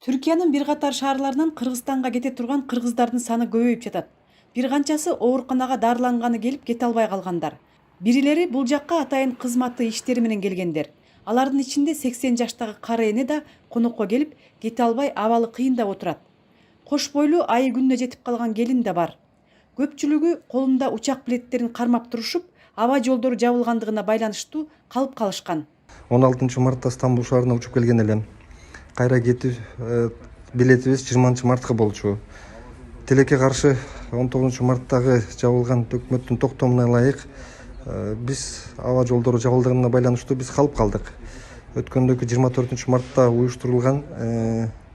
Түркиянын бир катар шаарларынан Кыргызстанга кете турган кыргыздардын саны көбөйүп жатат. Бир канчасы ооруканага дарыланганы келип кете албай калгандар. Бирилери бул жакка атайын кызматы иштери менен келгендер. Алардын ичинде 80 жаштагы кары эне да конокко келип кете албай абалы кыйындап отурат. Кош бойлуу айы күнүнө жетип калган келин да бар. Көпчүлүгү колунда учак билеттерин кармап турушуп, аба жолдору жабылгандыгына байланыштуу калып калышкан. 16 мартта Стамбул шаарына учуп келген элем. Кайра кетүү билетибиз 20 мартка болчу. Тилекке каршы 19 марттагы жабылган өкмөттүн токтомуна ылайык биз аба жолдору жабылгандыгына байланыштуу биз калып калдык. Өткөндөгү 24 мартта уюштурулган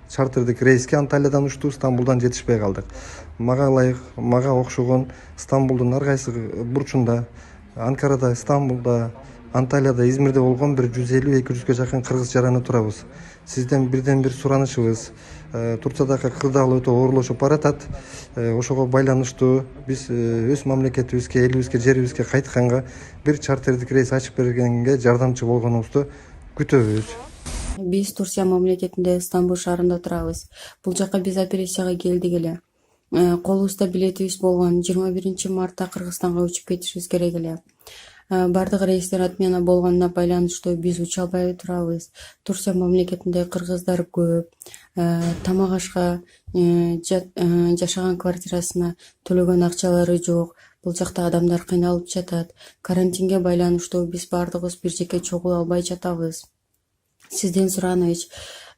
чартердик рейске Анталиядан учту, Стамбулдан жетишпей калдык. Мага окшогон Стамбулдун ар кайсы бурчунда, Анкарада, Стамбулда, Анталияда, Измирде болгон бир 150-200ге жакын кыргыз жараны турабыз. Сизден бирден бир суранычыбыз, Турциядагы кырдаал өтө оорлошуп баратат. Ошого байланыштуу биз өз мамлекетибизге, элибизге, жерибизге кайтканга бир чартердик рейс ачып бергенге жардамчы болгонубузду күтөбүз. Биз Турция мамлекетинде Стамбул шаарында турабыз. Бул жака биз операцияга келдик эле. Колубузда билетибиз болгон 21 мартта Кыргызстанга учуп кетишибиз керек эле. Бардык рейстер отмена болгонуна байланыштуу биз уча албай турабыз. Турция мамлекетинде кыргыздар көп. Тамак ашка жашаган квартирасына төлөгөн акчалары жок. Бул жакта адамдар кыйналып жатат. Карантинге байланыштуу биз бардыгыбыз бир жеке чогула албай жатабыз. Сизден сураныч,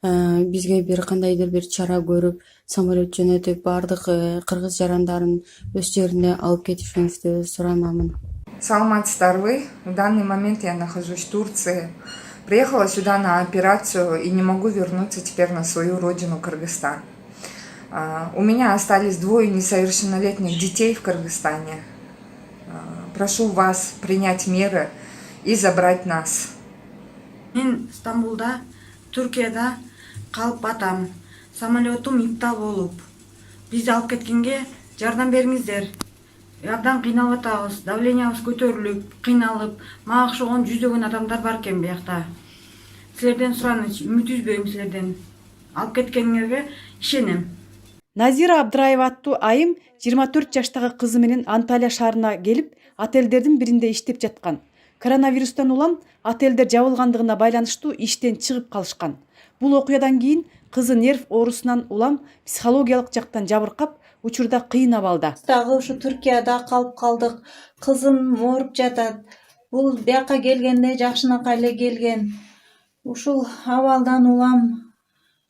бизге бир кандайдыр бир чара көрүп, самолет жөнөтүп, бардык кыргыз жарандарын өз жерине алып кетишиңизди суранамын. Саламатсыздарбы? В данный момент я нахожусь в Турции. Приехала сюда на операцию и не могу вернуться теперь на свою родину Кыргызстан. У меня остались 2 несовершеннолетних детей в Кыргызстане. Прошу вас принять меры и забрать нас. Мен Стамбулда, Түркияда калып атам. Самолетум иптал болуп. Бизди алып кеткенге жардам бериңиздер. Абдан кыйналып атабыз, давлениябыз көтөрүлүп, кыйналып, мага окшогон жүздөгөн адамдар бар экен биякта. Силерден сураныч, үмүт үзбөйм силерден. Алып кеткениңерге ишенем. Назира Абдраева аттуу айым 24 жаштагы кызы менен Анталия шаарына келип, отелдердин биринде иштеп жаткан. Коронавирустан улам отелдер жабылгандыгына байланыштуу иштен чыгып калышкан. Бул окуядан кийин кызы нерв оорусунан улам психологиялык жактан жабыркап, учурда кыйын абалда. Дагы ушу Түркияда калып калдык. Кызым ооруп жатат. Бул бияка келгенде жакшынакай эле келген. Ушул абалдан улам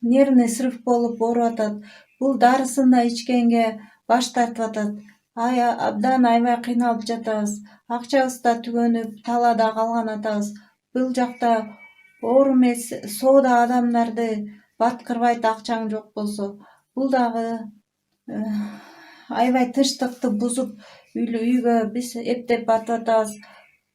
нервный срыв болуп ооруп атат. Бул дарысын да ичкенге баш тартып атат. Абдан аябай кыйналып жатабыз. Акчабыз да түгөнүп, талаада калган атабыз. Бул жакта оор эмес, соода адамдарды баткырбайт акчаң жок болсо. Бул дагы аябай тынчтыкты бузуп, үйгө биз эптеп батып атабыз.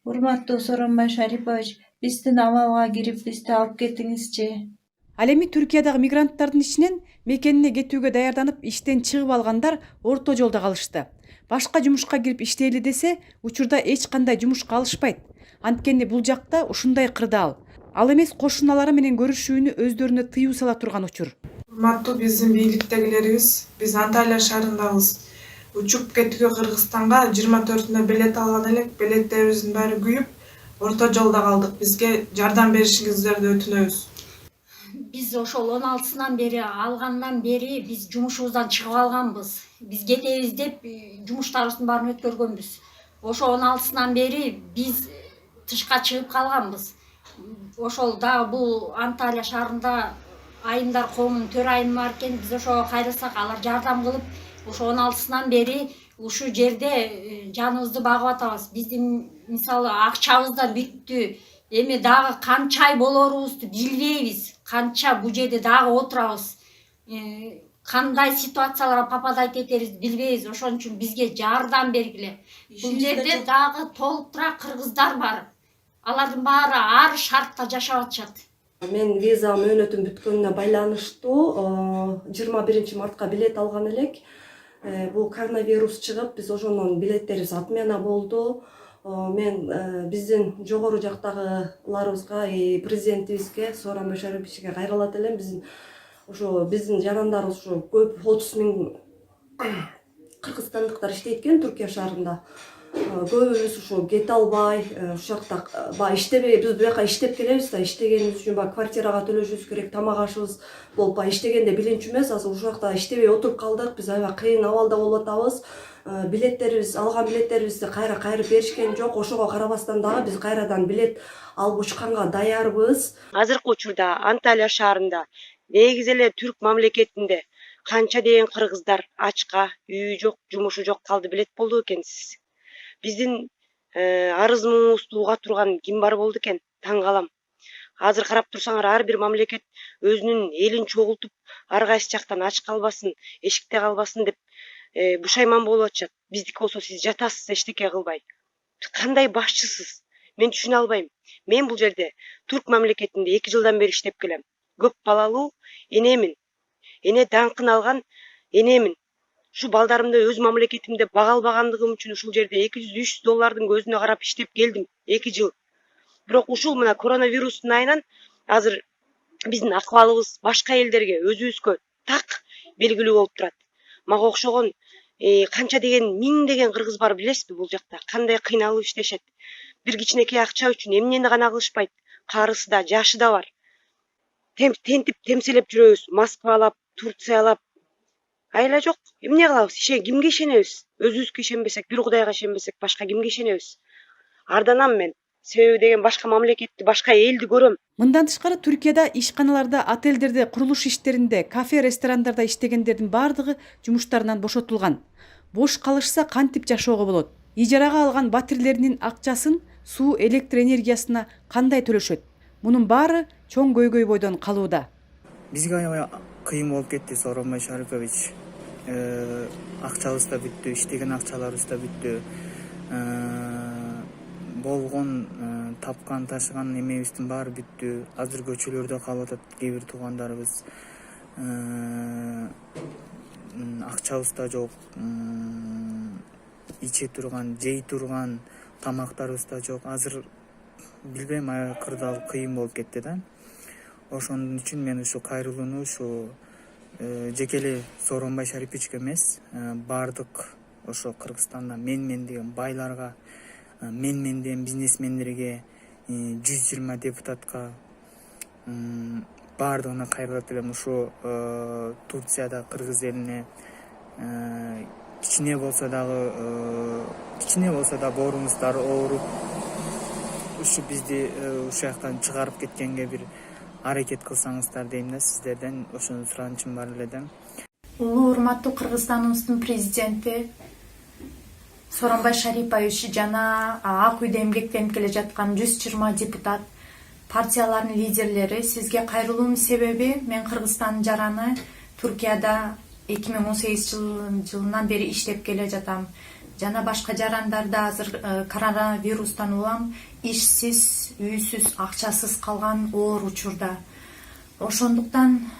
Урматтуу Сооронбай Шарипович, биздин абалга кирип, бизди алып кетиңизчи. Ал эми Түркиядагы мигранттардын ичинен мекенине кетүүгө даярданып иштен чыгып алгандар орто жолдо калышты. Башка жумушка кирип иштейли десе, учурда эч кандай жумушка алышпайт. Анткени бул жакта ушундай кырдаал. Ал эмес кошуналары менен көрүшүүнү өздөрүнө тыюу сала турган учур. Урматтуу биздин бийликтегилерибиз, биз Анталия шаарындабыз. Учуп кетүүгө Кыргызстанга 24-үнө билет алган элек, билеттерибиздин баары күйүп, орто жолдо калдык. Бизге жардам беришиңиздерди өтүнөбүз. Биз ошол 16-сынан бери алгандан бери биз жумушубуздан чыгып алганбыз. Биз кетебиз деп жумуштарыбыздын баарын өткөргөнбүз. Ошо 16-сынан бери биз тышка чыгып калганбыз. Ошол дагы бул Анталия шаарында айымдар коомунун төр айымы бар экен. Биз ошого кайрылсак, алар жардам кылып, ошо 16-сынан бери ушу жерде жаныбызды багып атабыз. Биздин мисалы акчабыз да бүттү. Эми дагы канча ай болорубузду билбейбиз. Канча бул жерде дагы отурабыз. Кандай ситуацияларга попадать этерибизди билбейбиз. Ошон үчүн бизге жардам бергиле. Бул жерде дагы толуктура кыргыздар бар. Алардын баары ар шартта жашап атышат. Мен виза мөөнөтүм бүткөнүнө байланыштуу 21 мартка билет алган элек. Бул коронавирус чыгып, биз ошондон билеттерибиз отмена болду. Мен биздин жогору жактагыларыбызга, президентибизге, Сооронбай Шариповичке кайрылат элем. Биздин ошо биздин жарандарыбыз ушу көп 30 000 кыргызстандыктар иштейт экен Түркия шаарында. Көбүбүз ушу кете албай, ушул жакта баягы иштебей, биз буяка иштеп келебиз да, иштегенибиз үчүн баягы квартирага төлөшүбүз керек, тамак ашыбыз болуп, баягы иштегенде билинчү эмес, азыр ушул жакта иштебей отуруп калдык. Биз аябай кыйын абалда болуп атабыз. Алган билеттерибизди кайрып беришкен жок. Ошого карабастан дагы биз кайрадан билет алып учканга даярбыз. Азыркы учурда Анталия шаарында негизи эле түрк мамлекетинде канча деген кыргыздар ачка, үйү жок, жумушу жок калды билет болду экенсиз. Биздин арыз муңубузду уга турган ким бар болду экен? Таң калам. Азыр карап турсаңар, ар бир мамлекет өзүнүн элин чогултуп, ар кайсы жактан ач калбасын, эшикте калбасын деп бушайман болуп атышат. Биздики болсо сиз жатасыз эчтеке кылбай. Кандай башчысыз? Мен түшүнө албайм. Мен бул жерде түрк мамлекетинде 2 жылдан бери иштеп келем. Көп балалуу энемин. Эне даңкын алган энемин. Ушу балдарымды өз мамлекетимде бага албагандыгым үчүн ушул жерде $200-300 көзүнө карап иштеп келдим 2 жыл. Бирок ушул мына коронавирустун айынан азыр биздин акыбалыбыз башка элдерге, өзүбүзгө так белгилүү болуп турат. Мага окшогон канча деген миңдеген кыргыз бар билесизби бул жакта? Кандай кыйналып иштешет? Бир кичинекей акча үчүн эмнени гана кылышпайт? Карысы да, жашы да бар. Тентип темселеп жүрөбүз, Москвалап, Турциялап. Айла жок. Эмне кылабыз? Кимге ишенебиз? Өзүбүзгө ишенбесек, бир Кудайга ишенбесек, башка кимге ишенебиз? Арданам мен. Себеби деген башка мамлекетти, башка элди көрөм. Мындан тышкары Түркияда ишканаларда, отелдерде, курулуш иштеринде, кафе, ресторандарда иштегендердин бардыгы жумуштарынан бошотулган. Бош калышса кантип жашоого болот? Ижарага алган батирлеринин акчасын суу, электр энергиясына кандай төлөшөт? Мунун баары чоң көйгөй бойдон калууда. Бизге аябай кыйын болуп кетти, Сооронбай Шарипович. Акчабыз да бүттү, иштеген акчаларыбыз да бүттү. Болгон тапкан, ташыган эмебиздин баары бүттү. Азыр көчөлөрдө калып атат кээ бир туугандарыбыз. Акчабыз да жок. Иче турган, жей турган тамактарыбыз да жок. Азыр билбейм, аябай кырдаал кыйын болуп кетти да. Ошон үчүн мен ушу кайрылууну ушу жеке эле Сооронбай Шариповичке эмес, бардык ошо Кыргызстанда мен деген байларга, мен деген бизнесмендерге, 120 депутатка бардыгына кайрылат элем. Ушу Турцияда кыргыз элине кичине болсо да бооруңуздар ооруп, ушу бизди ушул жактан чыгарып кеткенге бир аракет кылсаңыздар дейм да, сиздерден ошону суранычым бар эле да. Улуу урматтуу Кыргызстаныбыздын президенти Сооронбай Шарипович жана Ак үйдө эмгектенип келе жаткан 120 депутат, партиялардын лидерлери, сизге кайрылуунун себеби, мен Кыргызстандын жараны Түркияда 2018 жылынан бери иштеп келе жатам. Жана башка жарандарда азыр коронавирустан улам ишсиз, үйсүз, акчасыз калган оор учурда. Ошондуктан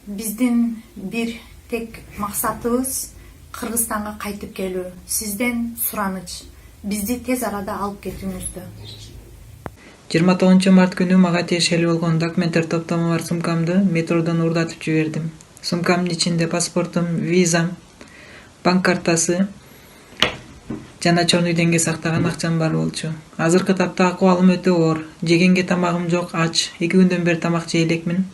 биздин бир тек максатыбыз Кыргызстанга кайтып келүү. Сизден сураныч, бизди тез арада алып кетүүңүздү. 29 март күнү мага тиешелүү болгон документтер топтому бар сумкамды метродон уурдатып жибердим. Сумкамдын ичинде паспортум, визам, банк картасы жана чоң үйдөнгө сактаган акчам бар болчу. Азыркы тапта акыбалым өтө оор. Жегенге тамагым жок, ач. 2 күндөн бери тамак жей элекмин.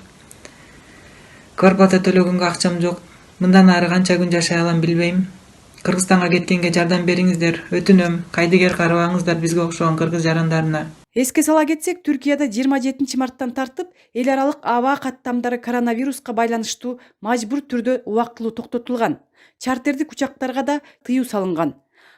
Квартплата төлөгөнгө акчам жок. Мындан ары канча күн жашай алам билбейм. Кыргызстанга кеткенге жардам бериңиздер. Өтүнөм, кайдыгер карабаңыздар бизге окшогон кыргыз жарандарына. Эске сала кетсек, Түркияда 27 марттан тартып эл аралык аба каттамдары коронавируска байланыштуу мажбур түрдө убактылуу токтотулган. Чартердик учактарга да тыюу салынган.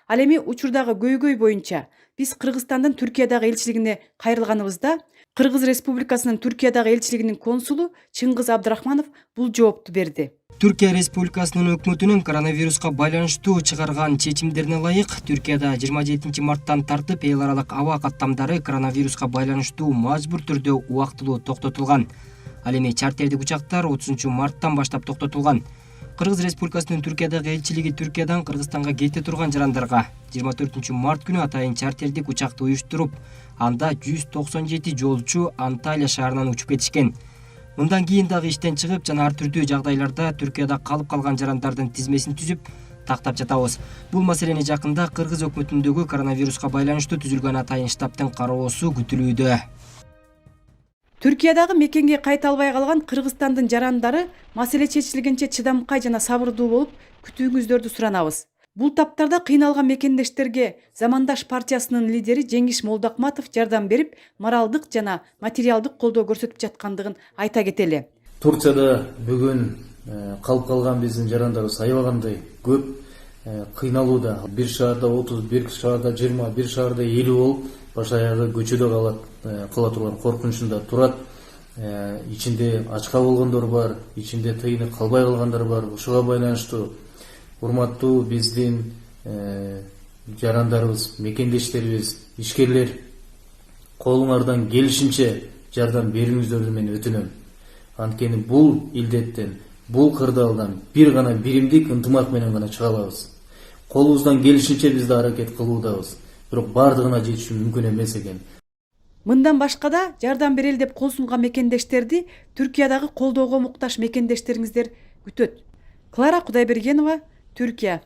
Ал эми учурдагы көйгөй боюнча биз Кыргызстандын Түркиядагы элчилигине кайрылганыбызда Кыргыз Республикасынын Түркиядагы элчилигинин консулу Чыңгыз Абдрахманов бул жоопту берди. Түркия Республикасынын өкмөтүнүн коронавируска байланыштуу чыгарган чечимдерине ылайык Түркияда 27 марттан тартып эл аралык аба каттамдары коронавируска байланыштуу мажбур түрдө убактылуу токтотулган. Ал эми чартердик учактар 30 марттан баштап токтотулган. Кыргыз Республикасынын Түркиядагы элчилиги Түркиядан Кыргызстанга кете турган жарандарга 24 март күнү атайын чартердик учакты уюштуруп, анда 197 жолчу Анталия шаарынан учуп кетишкен. Мындан кийин дагы иштен чыгып жана ар түрдүү жагдайларда Түркияда калып калган жарандардын тизмесин түзүп тактап жатабыз. Бул маселени жакында Кыргыз өкмөтүндөгү коронавируска байланыштуу түзүлгөн атайын штабтын кароосу күтүлүүдө. Түркиядагы мекенге кайта албай калган Кыргызстандын жарандары маселе чечилгенче чыдамкай жана сабырдуу болуп күтүүңүздөрдү суранабыз. Бул таптарда кыйналган мекендештерге Замандаш партиясынын лидери Жеңиш Молдокматов жардам берип, моралдык жана материалдык колдоо көрсөтүп жаткандыгын айта кетели. Турцияда бүгүн калып калган биздин жарандарыбыз аябагандай көп кыйналууда. Бир шаарда 30, бир шаарда 20, бир шаарда 50 болуп, баш аягы көчөдө кала турган коркунучунда турат. Ичинде ачка болгондор бар, ичинде тыйыны калбай калгандар бар. Ушуга байланыштуу урматтуу биздин жарандарыбыз, мекендештерибиз, ишкерлер, колуңардан келишинче жардам бериңиздерди мен өтүнөм. Анткени бул илдеттен, бул кырдаалдан бир гана биримдик ынтымак менен гана чыга алабыз. Колубуздан келишинче биз да аракет кылуудабыз. Бирок бардыгына жетишүү мүмкүн эмес экен. Мындан башка да жардам берели деп кол сунган мекендештерди Түркиядагы колдоого муктаж мекендештериңиздер күтөт. Клара Кудайбергенова, Түркия.